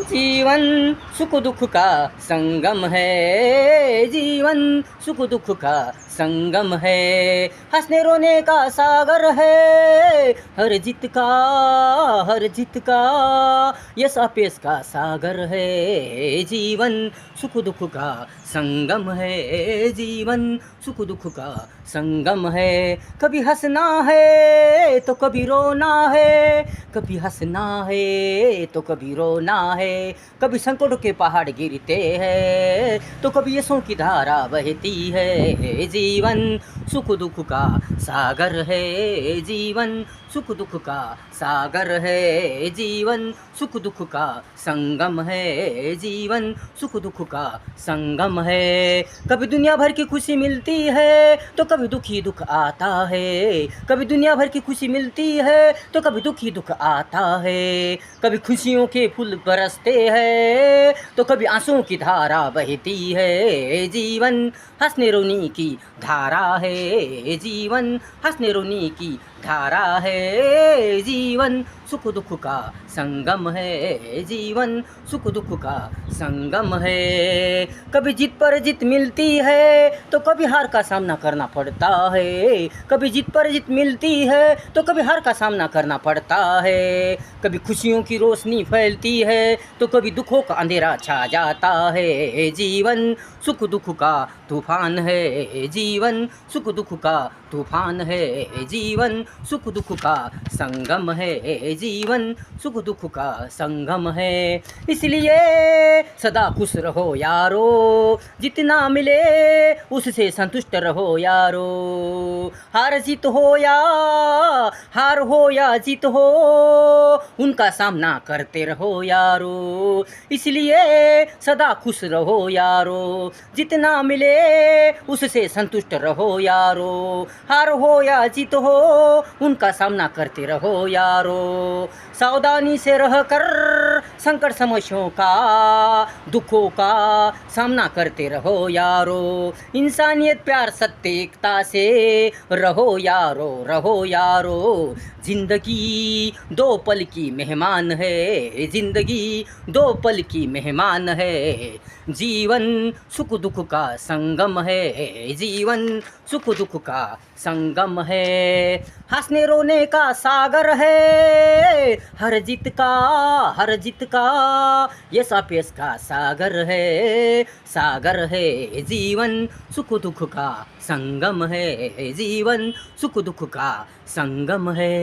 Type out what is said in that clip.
जीवन सुख दुख का संगम है, जीवन सुख दुख का संगम है। हंसने रोने का सागर है, हर जीत का, हर जीत का यस अपेस का सागर है। जीवन सुख दुख का संगम है, जीवन सुख दुख का संगम है। कभी हंसना है तो कभी रोना है, कभी हंसना है तो कभी रोना है। कभी संकटों के पहाड़ गिरते हैं तो कभी यशों की धारा बहती है। जीवन सुख दुख का सागर है, जीवन सुख दुख का सागर है। जीवन सुख दुख का संगम है, जीवन सुख दुख का संगम है। कभी दुनिया भर की खुशी मिलती है तो कभी दुखी दुख आता है, कभी दुनिया भर की खुशी मिलती है तो कभी दुखी दुख आता है। कभी खुशियों के फूल बरसते हैं तो कभी आंसुओं की धारा बहती है। जीवन हंसने रोने की धारा है, जीवन हंसने रोने की धारा है। जीवन सुख दुख का संगम है, जीवन सुख दुख का संगम है। कभी जीत पर जीत मिलती है तो कभी हार का सामना करना पड़ता है, कभी जीत पर जीत मिलती है तो कभी हार का सामना करना पड़ता है। कभी खुशियों की रोशनी फैलती है तो कभी दुखों का अंधेरा छा जाता है। जीवन सुख दुख का तूफान है, जीवन सुख दुख का तूफान है। जीवन सुख दुख का संगम है, जीवन सुख दुख का संगम है। इसलिए सदा खुश रहो यारो, जितना मिले उससे संतुष्ट रहो यारो। हार जीत हो या हार हो या जीत हो, उनका सामना करते रहो यारो। इसलिए सदा खुश रहो यारो, जितना मिले उससे संतुष्ट रहो यारो। हार हो या जीत हो, उनका सामना करते रहो यारो। सावधानी से रहकर संकट समस्याओं का, दुखों का सामना करते रहो यारो। इंसानियत प्यार सत्य एकता से रहो यारो, रहो यारो। जिंदगी दो पल की मेहमान है, जिंदगी दो पल की मेहमान है। जीवन सुख दुख का संगम है, जीवन सुख दुख का संगम है। हंसने रोने का सागर है, हर जीत का, हर जीत का यस अपेस का सागर है, सागर है। जीवन सुख दुख का संगम है, जीवन सुख दुख का संगम है।